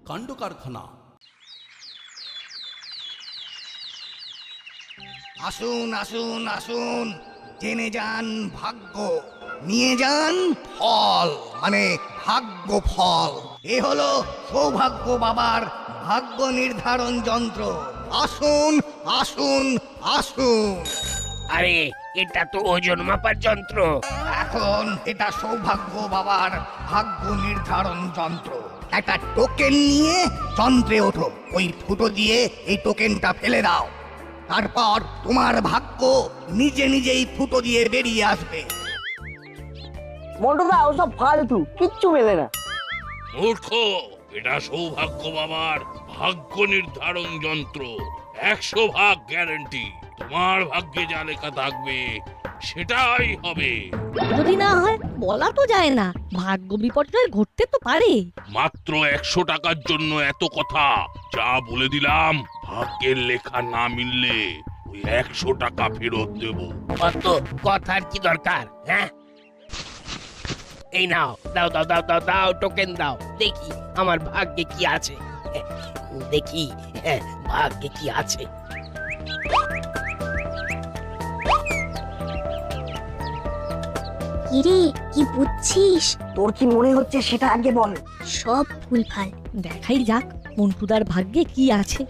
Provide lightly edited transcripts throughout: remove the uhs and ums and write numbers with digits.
কাণ্ড কারখানা। আসুন আসুন আসুন, জেনে যান ভাগ্য, নিয়ে যান ফল, মানে ভাগ্য ফল। এ হলো সৌভাগ্য বাবার ভাগ্য নির্ধারণ যন্ত্র। আসুন আসুন আসুন। আরে এটা তো ওজন মাপার যন্ত্র। এখন এটা সৌভাগ্য বাবার ভাগ্য নির্ধারণ যন্ত্র। একটা টোকেন নিয়ে যন্ত্রে ওঠো, ওই ফুটো দিয়ে এই টোকেনটা ফেলে দাও। তারপর তোমার ভাগ্য নিজে নিজেই ফুটো দিয়ে বেরিয়ে আসবে। মন্টুদা ওসব ফালতু, কিচ্ছু মেলে না। মূর্খ, এটা সৌভাগ্য বাবার ভাগ্য নির্ধারণ যন্ত্র। 100 ভাগ গ্যারান্টি। তোমার ভাগ্যে যা লেখা থাকবে সেটাই হবে। যদি না হয় বলা তো যায় না, ভাগ্য বিপর্যয় ঘটতে তো পারে। মাত্র 100 টাকার জন্য এত কথা। যা বলে দিলাম, ভাগ্যের লেখা না মিললে ওই 100 টাকা ফেরত দেব। কত কথার কি দরকার? হ্যাঁ, এই নাও, দাও দাও দাও দাও দাও, টোকেন দাও, দেখি আমার ভাগ্যে কি আছে। দেখি ভাগ্যে কি আছে। কিরে, কি বুঝছিস? তোর কি মনে হচ্ছে সেটা আগে বল। সব ভুলভাল। দেখাই যাক মন্টুদার ভাগ্যে কি আছে।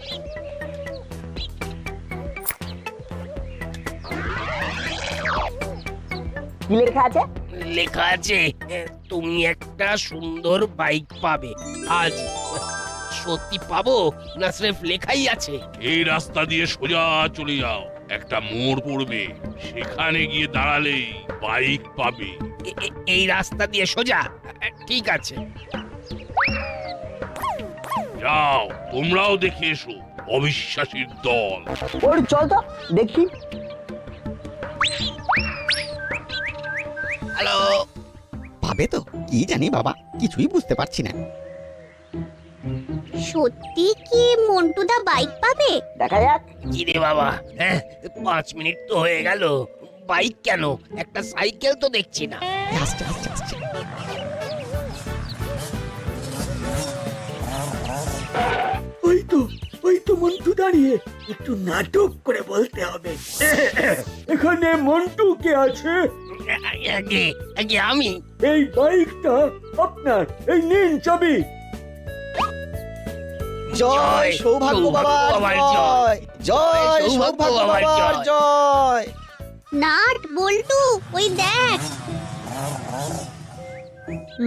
কি লেখা আছে? লেখা আছে তুমি একটা সুন্দর বাইক পাবে আজ। সত্যি পাবো না সির্ফ লেখাই আছে? এই রাস্তা দিয়ে সোজা চলে যাও, একটা মোড় পড়বে, সেখানে গিয়ে দাঁড়ালেই বাইক পাবে। এই রাস্তা দিয়ে সোজা? ঠিক আছে। যাও, তোমরাও দেখে এসো অবিশ্বাসীর দল। ওর চল তো দেখি। হ্যালো, পাবে তো কি জানি বাবা, কিছুই বুঝতে পারছি না। সত্যি কি মন্টুদা বাইক পাবে? দেখা যাক। কি রে বাবা, 5 মিনিট তো হয়ে গেল, বাইক কেন? একটা সাইকেল তো দেখছি না। আসছে আসছে আসছে। ওই তো মন্টু দাঁড়িয়ে, একটু নাটক করে বলতে হবে। এখানে মন্টু কে আছে? আগে আগে আমি। এই বাইকটা আপনার, এই নিন চাবি। জয় সৌভাগ্য বাবার জয়, জয় সৌভাগ্য বাবার জয়। নাট বল্টু, ওই দেখ।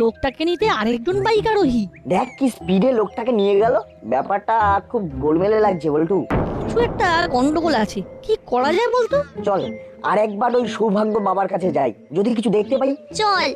লোকটাকে নিতে আরেকজন বাইক আরোহী। দেখ কি স্পিডে লোকটাকে নিয়ে গেল। ব্যাপারটা খুব গোলমেলে লাগছে বল্টু। কিছু একটা গন্ডগোল আছে, কি করা যায় বলতো? চল আর একবার ওই সৌভাগ্য বাবার কাছে যাই, যদি কিছু দেখতে পাই। চল।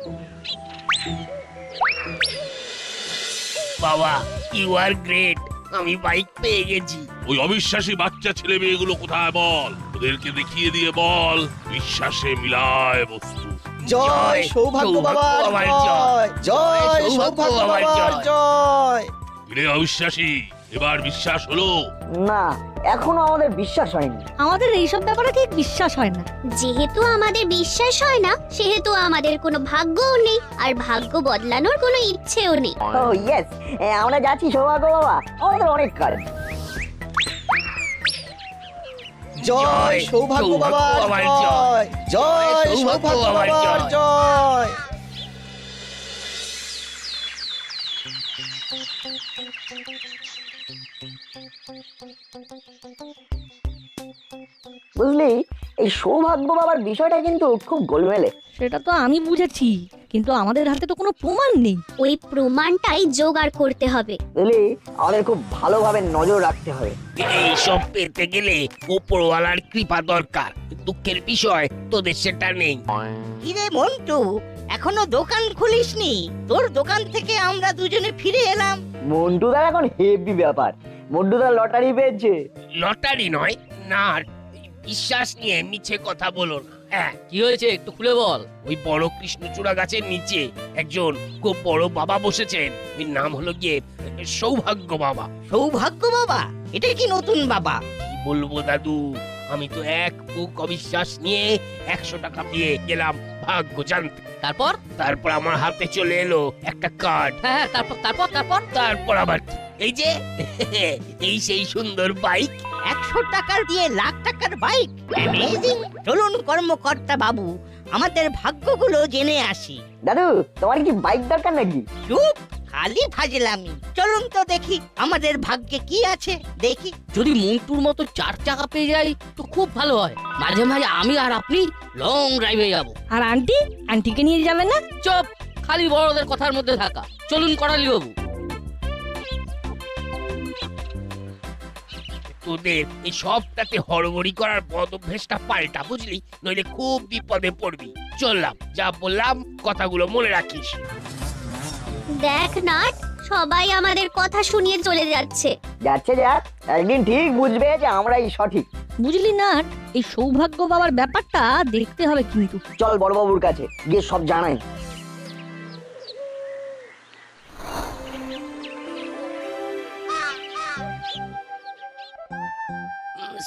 বাবা, ইউ আর গ্রেট, আমি বাইক পেয়ে গেছি। ওই অবিশ্বাসী বাচ্চা ছেলে মেয়েগুলো কোথায় বল, ওদেরকে দেখিয়ে দিয়ে বল বিশ্বাসে মিলায় বস্তু। জয় সৌভাগ্য বাবার জয়, জয় সৌভাগ্য বাবার জয়। রে অবিশ্বাসী, এবার বিশ্বাস হলো? না, এখনো আমাদের বিশ্বাস হয়নি। আমাদের এইসব ব্যাপারে ঠিক বিশ্বাস হয় না। যেহেতু আমাদের বিশ্বাস হয় না, সেহেতু আমাদের কোনো ভাগ্যও নেই, আর ভাগ্য বদলানোর কোনো ইচ্ছেও নেই। ও ইয়েস, আমরা যাচ্ছি সৌভাগ্য বাবা, আমাদের অনেক কাজ। জয় সৌভাগ্য বাবার জয়, জয় সৌভাগ্য বাবার জয়। বুঝলি, এই সৌভাগ্য বাবার বিষয়টা কিন্তু খুব গোলমেলে। সেটা তো আমি বুঝেছি, কিন্তু আমাদের হাতে তো কোনো প্রমাণ নেই। ওই প্রমাণটাই জোগাড় করতে হবে। বুঝলি, আমাদের খুব ভালোভাবে নজর রাখতে হবে। এইসব পেতে গেলে উপরওয়ালার কৃপা দরকার। দুঃখের বিষয় তোদের সেটা নেই। কিরে মন্টু, এখনো দোকান খুলিসনি? তোর দোকান থেকে আমরা দুজনে ফিরে এলাম। মন্টুদার এখন হেভি ব্যাপার। মন্টুদার লটারি পেয়েছে। লটারি নয়, না, বিশ্বাস নিয়ে মিছে কথা বলো না। কি হয়েছে একটু খুলে বল। ওই বড় কৃষ্ণচূড়া গাছের নিচে একজন খুব বড় বাবা বসেছেন। ওই নাম হলো গিয়ে সৌভাগ্য বাবা। সৌভাগ্য বাবা? এটা কি নতুন বাবা? কি বলবো দাদু, আমি তো এক বুক অবিশ্বাস নিয়ে 100 টাকা দিয়ে গেলাম ভাগ্য জানতে। তারপর তারপর আমার হাতে চলে এলো একটা কার্ড। হ্যাঁ, তারপর তারপর তারপর তারপর আবার কি? এই যে এই সেই সুন্দর বাইক। 100 টাকার দিয়ে লাখ টাকার বাইক, অ্যামেজিং। চলুন কর্মকর্তা বাবু, আমাদের ভাগ্যগুলো জেনে আসি। দাদু, তোমার কি বাইক দরকার নাকি? চুপ, খালি ফাজলামি। চলুন তো দেখি আমাদের ভাগ্যে কি আছে, দেখি। যদি মন্টুর মতো 4 চাকা পেয়ে যাই তো খুব ভালো হয়। মাঝে মাঝে আমি আর আপনি লং ড্রাইভে যাব। আর আন্টিকে নিয়ে যাবে না? চুপ, খালি বড়দের কথার মধ্যে থাকা। চলুন করালি বাবু। তোদের এই সবটাতে হড়বড়ি করার বদ অভ্যেসটা পাল্টা, বুঝলি? নইলে খুব বিপদে পড়বি। চললাম, যা বললাম কথাগুলো মনে রাখিস। দেখ নাট, সবাই আমাদের কথা শুনিয়ে চলে যাচ্ছে। যাচ্ছে যাক, একদিন ঠিক বুঝবে যে আমরাই সঠিক। বুঝলি না, এই সৌভাগ্য বাবার ব্যাপারটা দেখতে হবে কিন্তু। চল বড়বাবুর কাছে গিয়ে সব জানাই।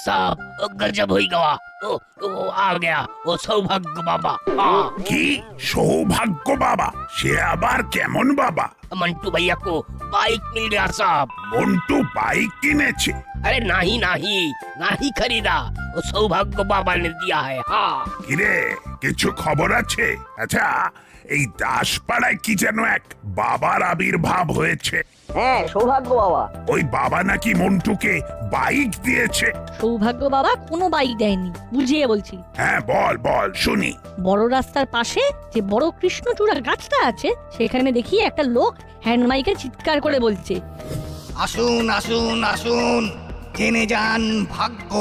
सब गजब हो गया। वो आ गया, वो सौभाग्य बाबा। हाँ, কি সৌভাগ্য বাবা? সে আবার কেমন বাবা? मंटू भैया को बाइक मिल गया साहब। মন্টু বাইক কিনেছে? अरे नहीं नहीं नहीं खरीदा, वो सौभाग्य बाबा ने दिया है। हाँ, কিরে, কিছু খবর আছে? আচ্ছা, এই দাসপাড়ায় কি যেন এক বাবার আবির্ভাব হয়েছে। হ্যাঁ, সৌভাগ্য বাবা। ওই বাবা নাকি মন্টুকে বাইক দিয়েছে। সৌভাগ্য বাবা কোনো বাইক দেয়নি, বুঝিয়ে বলছি। হ্যাঁ, বল বল শুনি। বড় রাস্তার পাশে যে বড় কৃষ্ণচূড়া গাছটা আছে, সেখানে দেখি একটা লোক হ্যান্ড মাইকে চিৎকার করে বলছে, আসুন আসুন আসুন, জেনে যান ভাগ্য,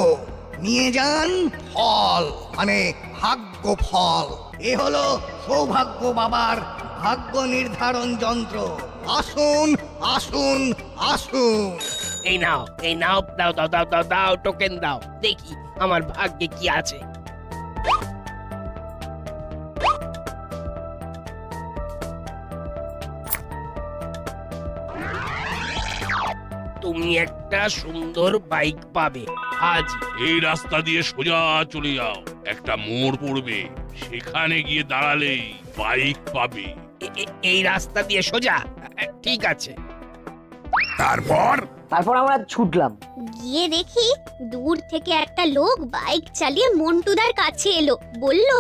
নিয়ে যান ফল, মানে ভাগ্য ফল। এ হলো সৌভাগ্য বাবার ভাগ্য নির্ধারণ যন্ত্র। আসুন আসুন আসুন। এই নাও দাও দাও দাও দাও দাও, টোকেন দাও, দেখি আমার ভাগ্যে কি আছে। তুমি একটা সুন্দর বাইক পাবে আজ। এই রাস্তা দিয়ে সোজা চলে যাও, একটা মোড় পড়বে, সেখানে গিয়ে দাঁড়ালেই বাইক পাবে। এই রাস্তা দিয়ে সোজা? ঠিক আছে। তারপর আমরা ছুটলাম। গিয়ে দেখি দূর থেকে একটা লোক বাইক চালিয়ে মন্টুদার কাছে এলো, বলল,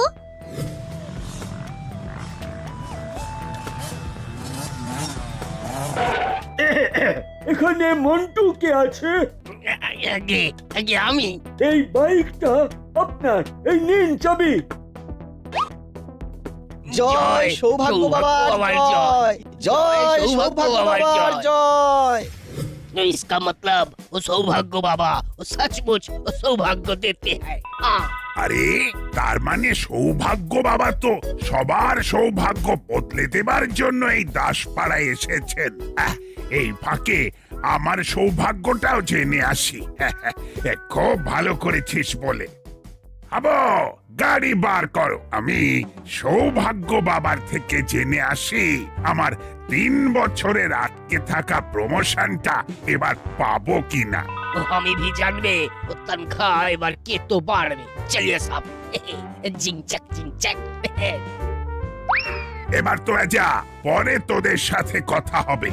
এখানে মন্টু কে আছে? আগে আগে আমি। এই বাইকটা আপনার, এই নিন চাবি। জয় সৌভাগ্য বাবার জয়, জয় সৌভাগ্য বাবার জয়। इसका मतलब वो सौभाग्य बाबा वो सचमुच वो सौभाग्य देते हैं। हाँ। আরে, তার মানে সৌভাগ্য বাবা তো সবার সৌভাগ্য বদলে দেবার জন্য এই দাসপাড়ায় এসেছেন। এই ফাঁকে আমার সৌভাগ্যটাও জেনে আসি। খুব ভালো করেছিস বলে। আবো, গাড়ি বার করো, আমি সৌভাগ্য বাবার থেকে জেনে আসি আমার 3 বছরের আটকে থাকা প্রমোশনটা এবার পাবো কিনা। वो हमें भी जानवे, वो तनख्वाह एबार के तो बाढ़ में। चलिए साहब, जिंग चक जिंग चक। এবার তোরা যা, পরে তোদের সাথে কথা হবে।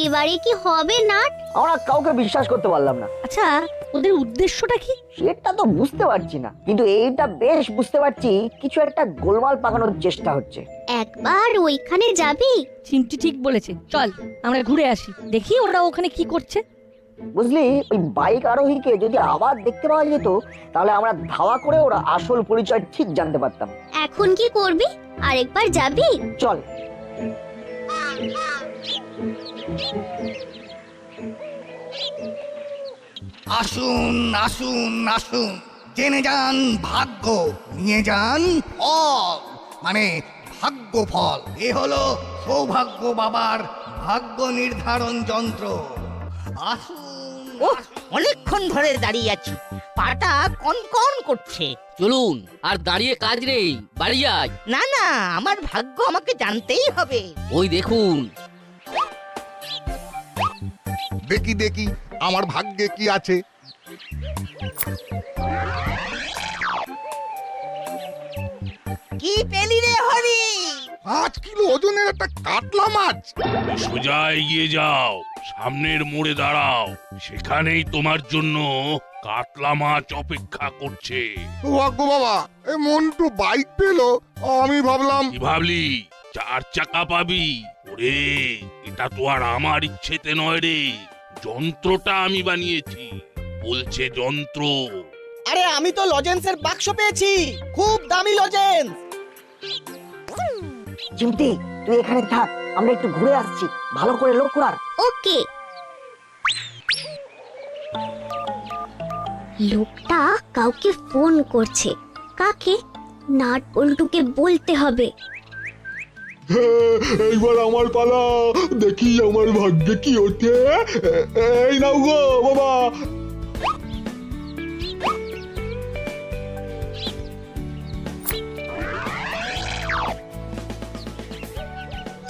এবারে কি হবে নাট? আমরা কাউকে বিশ্বাস করতে পারলাম না। আচ্ছা ওদের উদ্দেশ্যটা কি? সেটা তো বুঝতে পারছি না, কিন্তু এইটা বেশ বুঝতে পারছি কিছু একটা গোলমাল পাকানোর চেষ্টা হচ্ছে। একবার ওইখানে যাবি? চিমটি ঠিক বলেছে, চল আমরা ঘুরে আসি, দেখি ওরা ওখানে কি করছে। বুঝলি, ওই বাইক আরোহীকে যদি আবার দেখতে পাওয়া যেত, তাহলে আমরা ধাওয়া করে ওরা আসল পরিচয় ঠিক জানতে পারতাম। এখন কি করবি? আরেকবার যাবি? চল। আসুন আসুন আসুন, জেনে যান ভাগ্য, নিয়ে যান ফল, মানে ভাগ্য ফল। এ হলো সৌভাগ্য বাবার ভাগ্য নির্ধারণ যন্ত্র। আসুন। ওহ, অনেকক্ষণ ধরে দাঁড়িয়ে আছি, পাটা কনকন করছে। চলুন, আর দাঁড়িয়ে কাজ নেই, বাড়ি যাই। না না, আমার ভাগ্য আমাকে জানতেই হবে। ওই দেখুন। দেখি দেখি আমার ভাগ্যে কি আছে। কি পেলি রে হরি? 5 কিলো ওজনের একটা কাতলা মাছ। তুমি সোজা এগিয়ে যাও, সামনের মোড়ে দাঁড়াও, সেখানেই তোমার জন্য কাতলা মাছ অপেক্ষা করছে। সৌভাগ্য বাবা, এই মন্টু বাইক পেলো, আমি ভাবলাম কি ভাবলি 4 চাকা পাবি? ওরে, এটা তো আর আমার ইচ্ছেতে নয় রে, যন্ত্রটা আমি বানিয়েছি, বলছে যন্ত্র। আরে আমি তো লজেন্সের বাক্স পেয়েছি, খুব দামি লজেন্স। চিমটি, তুই এখানে থাক, আমরা একটু ঘুরে আসছি, ভালো করে লক্ষ্য রাখ। ওকে। লোকটা কাউকে ফোন করছে। কাকে? নাট বল্টুকে বলতে হবে। এইবার আমার পালা, দেখি আমার ভাগ্যে কি ওঠে। এই নাও গো বাবা।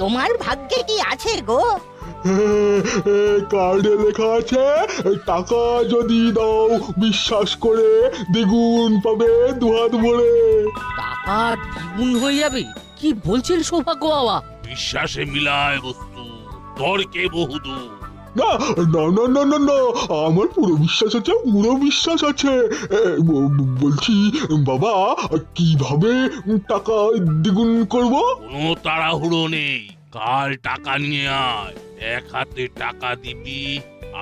তোমার ভাগ্যে কি আছে গো? কার্ডে লেখা আছে, টাকা যদি দাও বিশ্বাস করে দ্বিগুণ পাবে দুহাত ভরে। টাকা দ্বিগুণ হয়ে যাবে? কি বলছেন সৌভাগ্য বাবা? বিশ্বাসে মিলায় বস্তু, তর্কে বহুদূর। না না না না না না, আমার পুরো বিশ্বাস আছে, পুরো বিশ্বাস আছে। বলছি বাবা, কিভাবে টাকা দ্বিগুণ করব? কোনো তাড়াহুড়ো নেই, কাল টাকা নিয়ে আয়, এক হাতে টাকা দিবি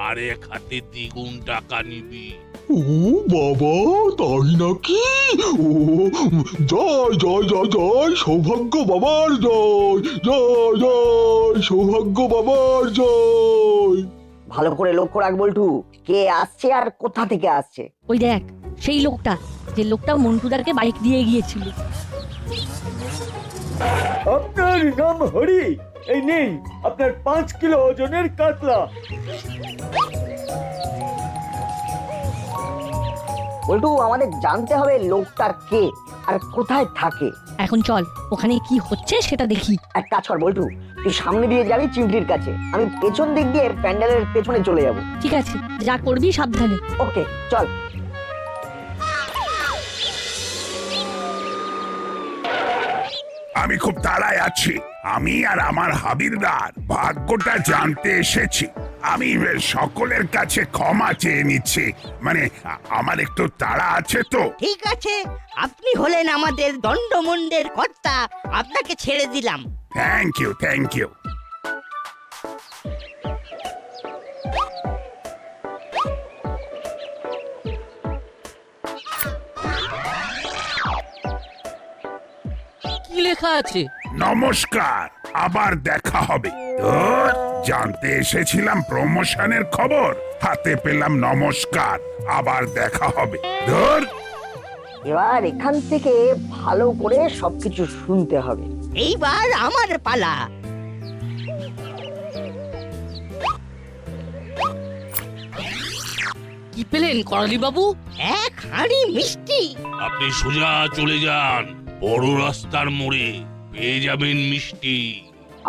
আর এক হাতে দ্বিগুণ টাকা নিবি। ও বাবা, তাই নাকি? ও জয় জয় জয় জয় সৌভাগ্য বাবার জয়, জয় জয় সৌভাগ্য বাবার জয়। ভালো করে লক্ষ্য রাখ বল্টু, কে আসছে আর কোথা থেকে আসছে। ওই দেখ, সেই লোকটা, যে লোকটা মন্টুদাকে বাইক দিয়ে গিয়েছিল। আপনার নাম হরি, এই নিন আপনার 5 কিলো ওজনের কাতলা। বল্টু, আমাদের জানতে হবে লোকটার কে আর কোথায় থাকে। এখন চল, ওখানে কি হচ্ছে সেটা দেখি। এক কাজ কর বল্টু, তুই সামনে দিয়ে যাবি চিমটির কাছে, আমি পেছন দিক দিয়ে প্যান্ডেলের পেছনে চলে যাব। ঠিক আছে, যা করবি সাবধানে। ওকে, চল। আমি খুব তাড়ায় আছি, আমি আর আমার হাবিলদার ভাগ্যটা জানতে এসেছি। আমি সকলের কাছে ক্ষমা চেয়ে নিচ্ছি, মানে আমার একটু তাড়া আছে তো। ঠিক আছে, আপনি হলেন আমাদের দণ্ডমুণ্ডের কর্তা, আপনাকে ছেড়ে দিলাম। Thank you, thank you. কি লেখা আছে? নমস্কার, আবার দেখা হবে। তোর জানতে এসেছিলাম প্রমোশনের খবর, হাতে পেলাম নমস্কার, আবার দেখা হবে। ধর, এবার এখান থেকে ভালো করে সবকিছু শুনতে হবে। এইবার আমার পালা। কি পেলেন করালি বাবু? এক হাঁড়ি মিষ্টি। আপনি সোজা চলে যান বড় রাস্তার মোড়ে, পেয়ে যাবেন মিষ্টি।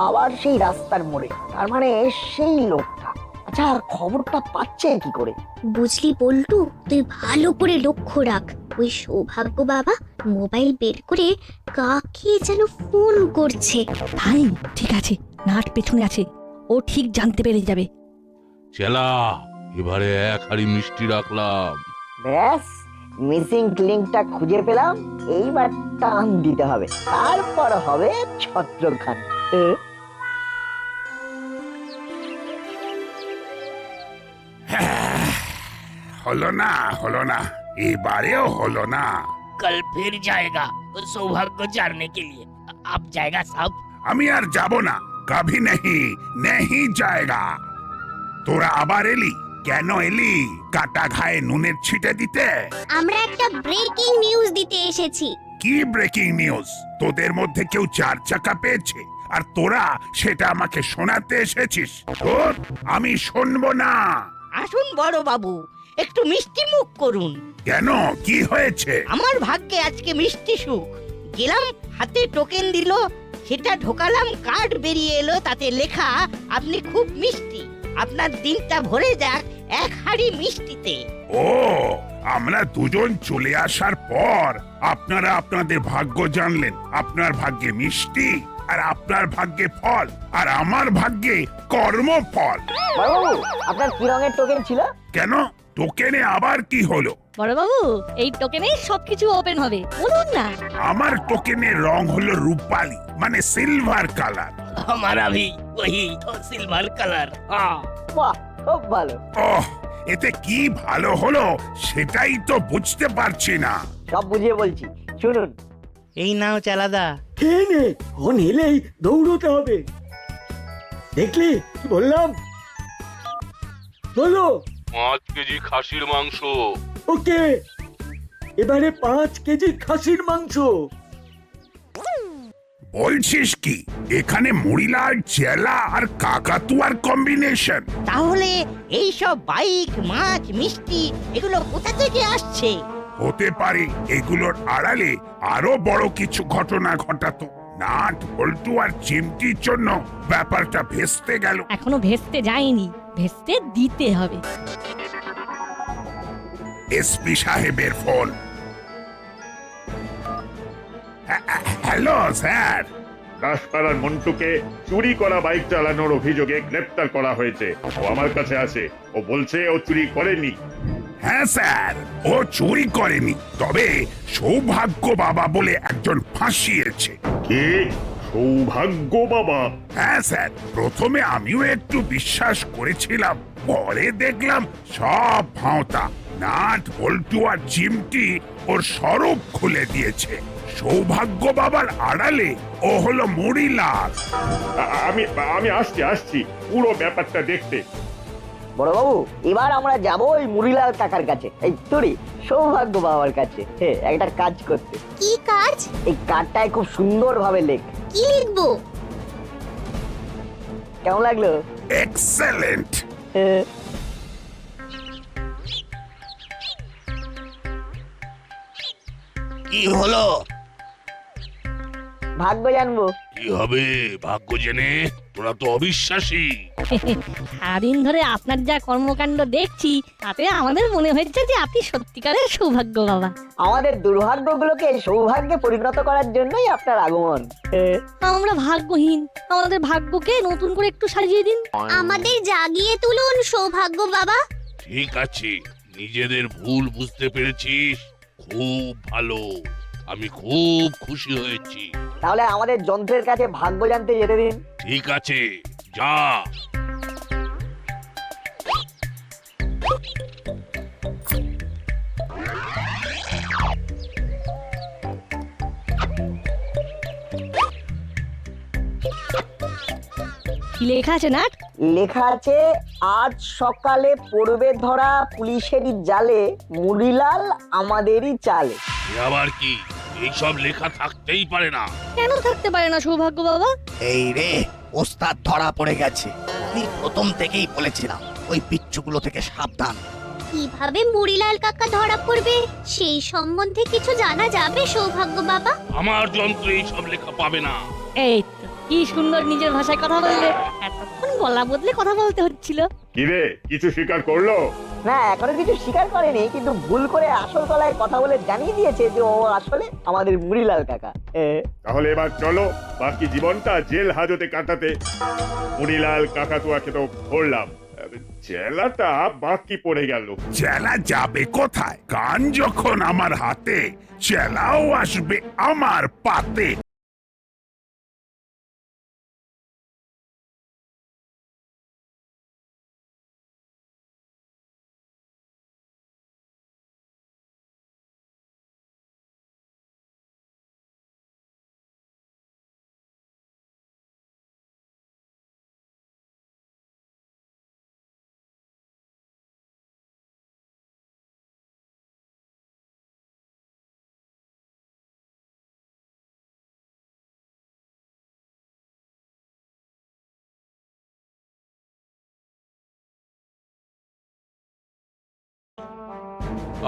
আবার সেই রাস্তার মোড়ে, তার মানে সেই লোকটা। আচ্ছা, আর খবরটা পাচ্ছে কি করে? বুঝলি বল্টু, তুই ভালো করে লক্ষ্য রাখ। ওই সৌভাগ্য বাবা মোবাইল বের করে কাকে যেন ফোন করছে। ভাই, ঠিক আছে, নাট পেছনে আছে, ও ঠিক জানতে পেরে যাবে। চেলা, এবারে এক হাড়ি মিষ্টি রাখলাম। ব্যাস, মিসিং লিংকটা খুঁজে পেলাম, এইবার টান দিতে হবে, তারপর হবে ছত্রখান। হলো না, হলো না, এবারেও হলো না। कल फिर जाएगा सौभाग्य जानने के लिए। अब जाएगा साहब। আমি আর যাব না, কভি নেহি, নেহি জায়গা। তোরা আবার এলি কেন? এলি কাটা ঘায়ে নুনের ছিটে দিতে? আমরা একটা ব্রেকিং নিউজ দিতে এসেছি। কি ব্রেকিং নিউজ? তোদের মধ্যে কেউ 4 চাকা পেয়েছে আর তোরা সেটা আমাকে শোনাতে এসেছিস? তোর আমি শুনবো না। আসুন বড় বাবু, একটু মিষ্টি মুখ করুন। কেন, কি হয়েছে? আমার ভাগ্যে আজকে মিষ্টি সুখ। গেলাম, হাতে টোকেন দিল, সেটা ঢোকালাম, কার্ড বেরিয়ে এলো, তাতে লেখা আপনি খুব মিষ্টি। আপনার দিনটা ভরে যাক এক হাঁড়ি মিষ্টিতে। ও, আমরা দুজন চলে আসার পর আপনারা আপনাদের ভাগ্য জানলেন। আপনার ভাগ্যে মিষ্টি, আর আপনার ভাগ্যে ফল, আর আমার ভাগ্যে কর্মফল। বড়বাবু আপনার কি রঙের টোকেন ছিল? কেন, টোকেনে আবার কি হলো? বড়বাবু এই টোকেনেই সবকিছু ওপেন হবে, বলুন না। আমার টোকেনের রং হলো রূপালি, মানে সিলভার কালার। हमारा भी वही तो सिल्वर कलर। हाँ বাহ, খুব ভালো। ওহ, এতে কি ভালো হলো সেটাই তো বুঝতে পারছি না। সব বুঝিয়ে বলছি, শুনুন। এই নাও চালাদা। খেয়ে নে, ফোন এলেই দৌড়তে হবে। দেখলি কি বললাম? বলো। 5 কেজি খাসির মাংস। ওকে, এবারে 5 কেজি খাসির মাংস। বলছিস কি, এখানে মুড়িলাল, চেলা আর কাকাতুয়ার কম্বিনেশন? তাহলে এই সব বাইক, মাছ, মিষ্টি এগুলো কোথা থেকে আসছে? হতে পারে এগুলোর আড়ালে আরো বড় কিছু ঘটনা ঘটাতো। নাট, বল্টু আর চিমটির জন্য ব্যাপারটা ভেস্তে গেল। এখনো ভেস্তে যায়নি, ভেস্তে দিতে হবে। এসপি সাহেবের ফোন। Hello sir. দাসপাড়ার মন্টুকে চুরি করা বাইক চালানোর অভিযোগে গ্রেপ্তার করা হয়েছে। ও আমার কাছে আছে, ও বলছে ও চুরি করেনি। হ্যাঁ স্যার, ও চুরি করেনি, তবে সৌভাগ্য বাবা বলে একজন ফাঁসিয়েছে। কে? সৌভাগ্য বাবা? হ্যাঁ স্যার, প্রথমে আমিও একটু বিশ্বাস করেছিলাম, পরে দেখলাম সব ভাঁওতা। নাট, বল্টু আর চিমটি ওর স্বরূপ খুলে দিয়েছে। সৌভাগ্য বাবার আড়ালে ও হলো মুড়িলাল। আমি আসছি পুরো ব্যাপারটা দেখতে। বড়বাবু এবার আমরা যাব ওই মুড়িলাল কাকার কাছে, এই তোরে সৌভাগ্য বাবার কাছে, হ্যাঁ, একটা কাজ করতে। কি কাজ? এই কার্ডটায় খুব সুন্দর ভাবে লেখ। কি লিখবো? কেমন লাগলো? এক্সেলেন্ট। কি হলো? ভাগ্য জানবো। কি হবে ভাগ্য জেনে? তোরা তো অবিশ্বাসী। সারাদিন ধরে আপনার যা কর্মকাণ্ড দেখছি, তাতে আমাদের মনে হচ্ছে যে আপনি সত্যিকারের সৌভাগ্য বাবা। আমাদের দুর্ভাগ্যগুলোকে সৌভাগ্যে পরিণত করার জন্যই আপনার আগমন। আমরা ভাগ্যহীন, আমাদের ভাগ্যকে নতুন করে একটু সাজিয়ে দিন। আমাদের জাগিয়ে তুলুন সৌভাগ্য বাবা। ঠিক আছে, নিজেদের ভুল বুঝতে পেরেছিস, খুব ভালো। আমি খুব খুশি হয়েছি। তাহলে আমাদের যন্ত্রের কাছে ভাগ্য জানতে যেতে দিন। ঠিক আছে, যা। কি লেখা আছে নাট? লেখা আছে, আজ সকালে পড়বে ধরা পুলিশেরই জালে, মুড়িলাল আমাদেরই চালে। এ আবার কি? এইসব লেখা থাকতেই পারে না। কেন থাকতে পারে না সৌভাগ্য বাবা? এই রে, ওস্তাদ ধরা পড়ে গেছে। আমি প্রথম থেকেই বলেছিলাম ওই পিচ্চুগুলো থেকে সাবধান। কিভাবে মুড়িলাল কাকা ধরা পড়বে সেই সম্বন্ধে কিছু জানা যাবে সৌভাগ্য বাবা? আমার যন্ত্রে এইসব লেখা পাবে না। এই তো, কি সুন্দর নিজের ভাষায় কথা বললে। এতক্ষণ গলা বদলে কথা বলতে হচ্ছিল। কিরে, কিছু স্বীকার করলো? না, এখনো কিছু স্বীকার করেনি, কিন্তু ভুল করে আসল গলায় কথা বলে জানিয়ে দিয়েছে যে ও আসলে আমাদের মুড়িলাল কাকা। তাহলে এবার চলো বাকি জীবনটা জেল হাজতে কাটাতে। মুড়িলাল কাকাতুয়াকে তো ধরলাম, চেলাটা বাকি পড়ে গেল। চেলা যাবে কোথায়? গান যখন আমার হাতে, চেলাও আসবে আমার পাতে।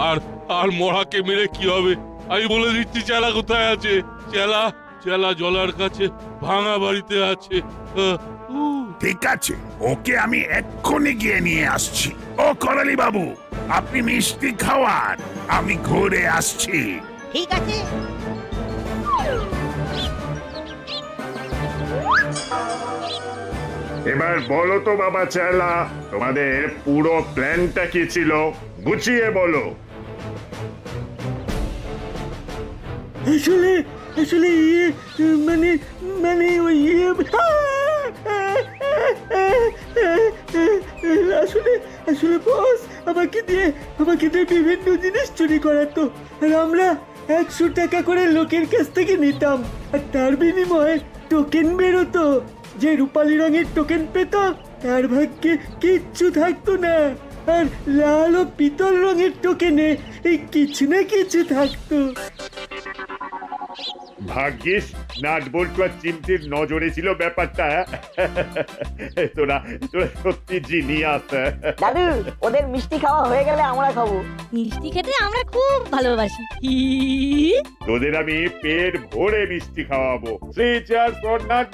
আর আর মরাকে মেরে কি হবে? আমি বলে দিচ্ছি চেলা কোথায় আছে। চেলা চেলা জলার কাছে ভাঙা বাড়িতে আছে। ঠিক আছে, ওকে আমি এক্ষুনি গিয়ে নিয়ে আসছি। ও করালি বাবু, আপনি মিষ্টি খাওয়ান, আমি ঘুরে আসছি। ঠিক আছে। এবার বলো তো বাবা চেলা, তোমাদের পুরো প্ল্যানটা কি ছিল? গুছিয়ে বলো। আসলে আসলে মানে মানে ওই আসলে আসলে বস আমাকে দিয়ে বিভিন্ন জিনিস চুরি করাতো, আর আমরা 100 টাকা করে লোকের কাছ থেকে নিতাম, আর তার বিনিময়ে টোকেন বেরোতো। যে রূপালী রঙের টোকেন পেত তার ভাগ্যে কিচ্ছু থাকতো না, আর লাল ও পিতল রঙের টোকেনে এই কিছু না কিছু থাকতো। ভাগ্যিস নাট বল্টু আর চিমটির নজরে ছিল ব্যাপারটা। তোরা তোরা সত্যি জিনিয়াস। দাদু, ওদের মিষ্টি খাওয়া হয়ে গেলে আমরা খাবো। মিষ্টি খেতে আমরা খুব ভালোবাসি। তোদের আমি পেট ভরে মিষ্টি খাওয়াবো। 3 cheers for নাট